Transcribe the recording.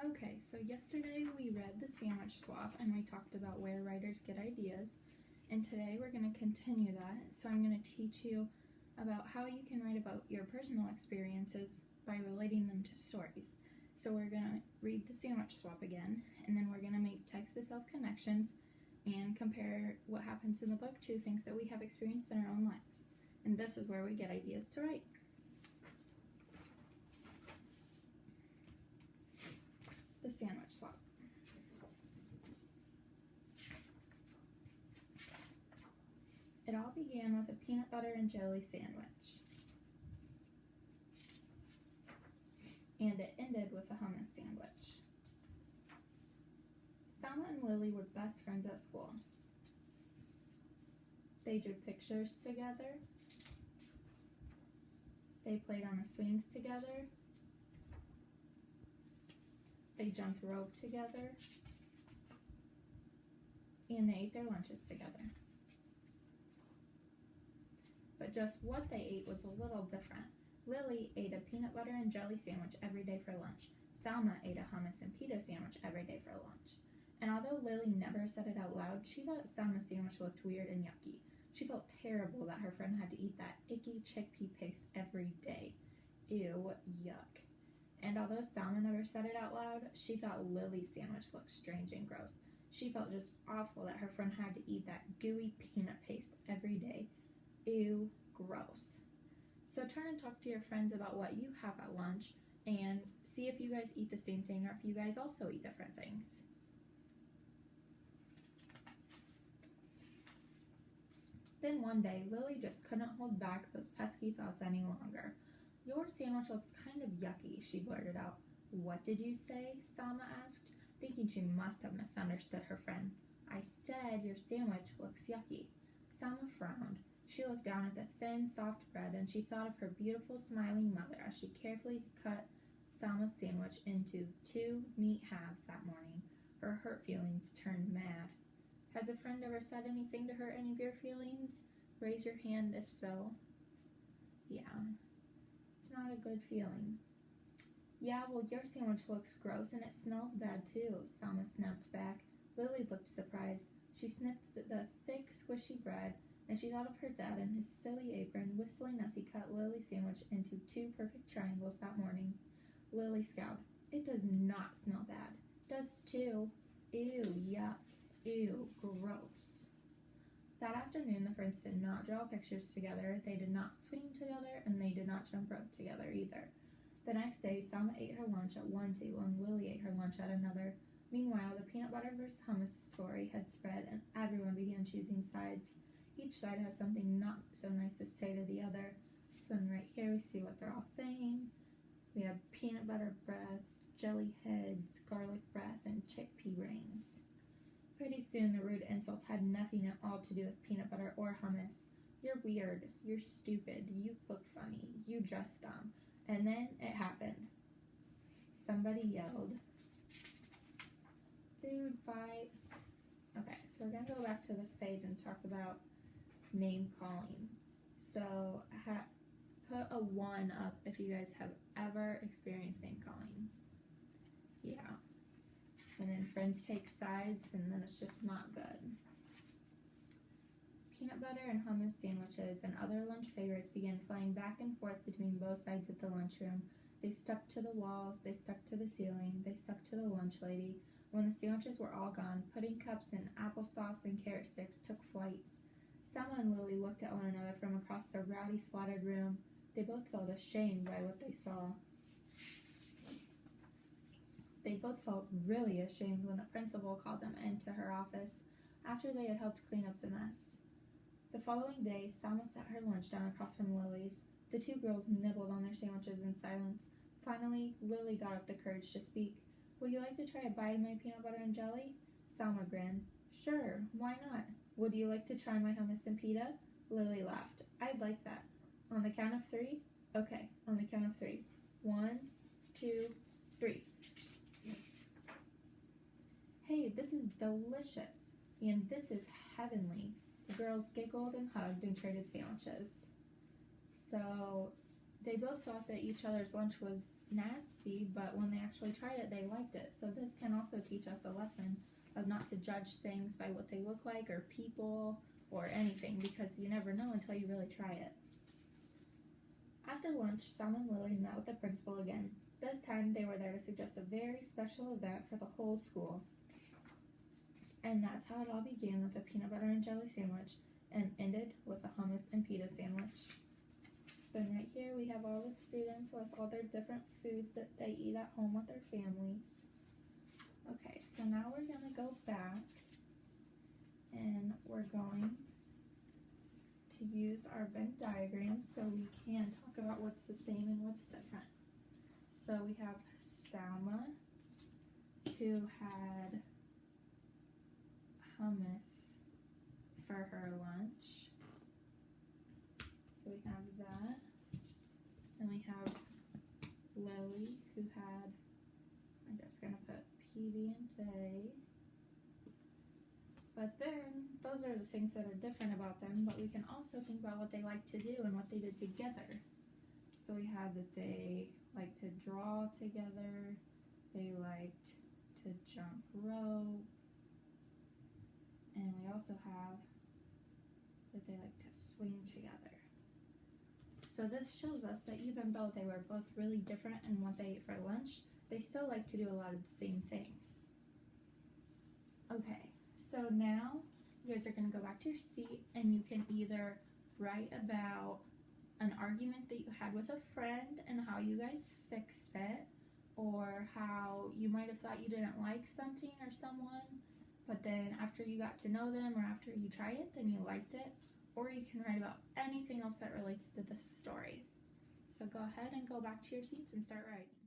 Okay, so yesterday we read The Sandwich Swap and we talked about where writers get ideas. And today we're going to continue that. So I'm going to teach you about how you can write about your personal experiences by relating them to stories. So we're going to read The Sandwich Swap again, and then we're going to make text-to-self connections and compare what happens in the book to things that we have experienced in our own lives. And this is where we get ideas to write. The Sandwich Swap. It all began with a peanut butter and jelly sandwich. And it ended with a hummus sandwich. Selma and Lily were best friends at school. They drew pictures together. They played on the swings together. They jumped rope together. And they ate their lunches together. But just what they ate was a little different. Lily ate a peanut butter and jelly sandwich every day for lunch. Selma ate a hummus and pita sandwich every day for lunch. And although Lily never said it out loud, she thought Selma's sandwich looked weird and yucky. She felt terrible that her friend had to eat that icky chickpea paste every day. Ew, yuck. And although Selma never said it out loud, she thought Lily's sandwich looked strange and gross. She felt just awful that her friend had to eat that gooey peanut paste every day. Ew, gross. So turn and talk to your friends about what you have at lunch and see if you guys eat the same thing or if you guys also eat different things. Then one day, Lily just couldn't hold back those pesky thoughts any longer. "Your sandwich looks kind of yucky," she blurted out. "What did you say?" Selma asked, thinking she must have misunderstood her friend. "I said your sandwich looks yucky." Selma frowned. She looked down at the thin, soft bread, and she thought of her beautiful, smiling mother as she carefully cut Selma's sandwich into 2 neat halves that morning. Her hurt feelings turned mad. Has a friend ever said anything to hurt any of your feelings? Raise your hand if so. Yeah, it's not a good feeling. "Yeah, well, your sandwich looks gross and it smells bad too," Selma snapped back. Lily looked surprised. She sniffed the thick, squishy bread, and she thought of her dad in his silly apron, whistling as he cut Lily's sandwich into 2 perfect triangles that morning. Lily scowled. "It does not smell bad." "Does too." "Ew, yuck. Ew, gross." That afternoon, the friends did not draw pictures together, they did not swing together, and they did not jump rope together either. The next day, Selma ate her lunch at one table and Lily ate her lunch at another. Meanwhile, the peanut butter versus hummus story had spread, and everyone began choosing sides. Each side has something not so nice to say to the other. So right here we see what they're all saying. We have peanut butter breath, jelly heads, garlic breath, and chickpea brains. Pretty soon the rude insults had nothing at all to do with peanut butter or hummus. "You're weird, you're stupid, you look funny, you dress dumb." And then it happened. Somebody yelled, "Food fight." Okay, so we're going to go back to this page and talk about name calling. So put a 1 up if you guys have ever experienced name calling. Yeah. And then friends take sides, and then it's just not good. Peanut butter and hummus sandwiches and other lunch favorites began flying back and forth between both sides of the lunchroom. They stuck to the walls, they stuck to the ceiling, they stuck to the lunch lady. When the sandwiches were all gone, pudding cups and applesauce and carrot sticks took flight. Selma and Lily looked at one another from across the rowdy, splattered room. They both felt ashamed by what they saw. They both felt really ashamed when the principal called them into her office after they had helped clean up the mess. The following day, Selma set her lunch down across from Lily's. The 2 girls nibbled on their sandwiches in silence. Finally, Lily got up the courage to speak. "Would you like to try a bite of my peanut butter and jelly?" Selma grinned. "Sure, why not? Would you like to try my hummus and pita?" Lily laughed. "I'd like that. On the count of 3? Okay, on the count of 3. 1, 2, 3. "Hey, this is delicious, and this is heavenly." The girls giggled and hugged and traded sandwiches. So They both thought that each other's lunch was nasty, but when they actually tried it, they liked it. So this can also teach us a lesson of not to judge things by what they look like or people or anything, because you never know until you really try it. After lunch, Sam and Lily met with the principal again. This time they were there to suggest a very special event for the whole school. And that's how it all began, with a peanut butter and jelly sandwich, and ended with a hummus and pita sandwich. So then right here we have all the students with all their different foods that they eat at home with their families. Okay, so now we're gonna go back and we're going to use our Venn diagram so we can talk about what's the same and what's different. So we have Salma, who had hummus for her lunch. So we have that. And we have Lily, who had, I'm just gonna put PB&J. But then, those are the things that are different about them, but we can also think about what they like to do and what they did together. So we have that they like to draw together, they liked to jump rope, and we also have that they like to swing together. So this shows us that even though they were both really different in what they ate for lunch, they still like to do a lot of the same things. Okay, so now you guys are going to go back to your seat and you can either write about an argument that you had with a friend and how you guys fixed it, or how you might have thought you didn't like something or someone, but then after you got to know them or after you tried it, then you liked it. Or you can write about anything else that relates to this story. So go ahead and go back to your seats and start writing.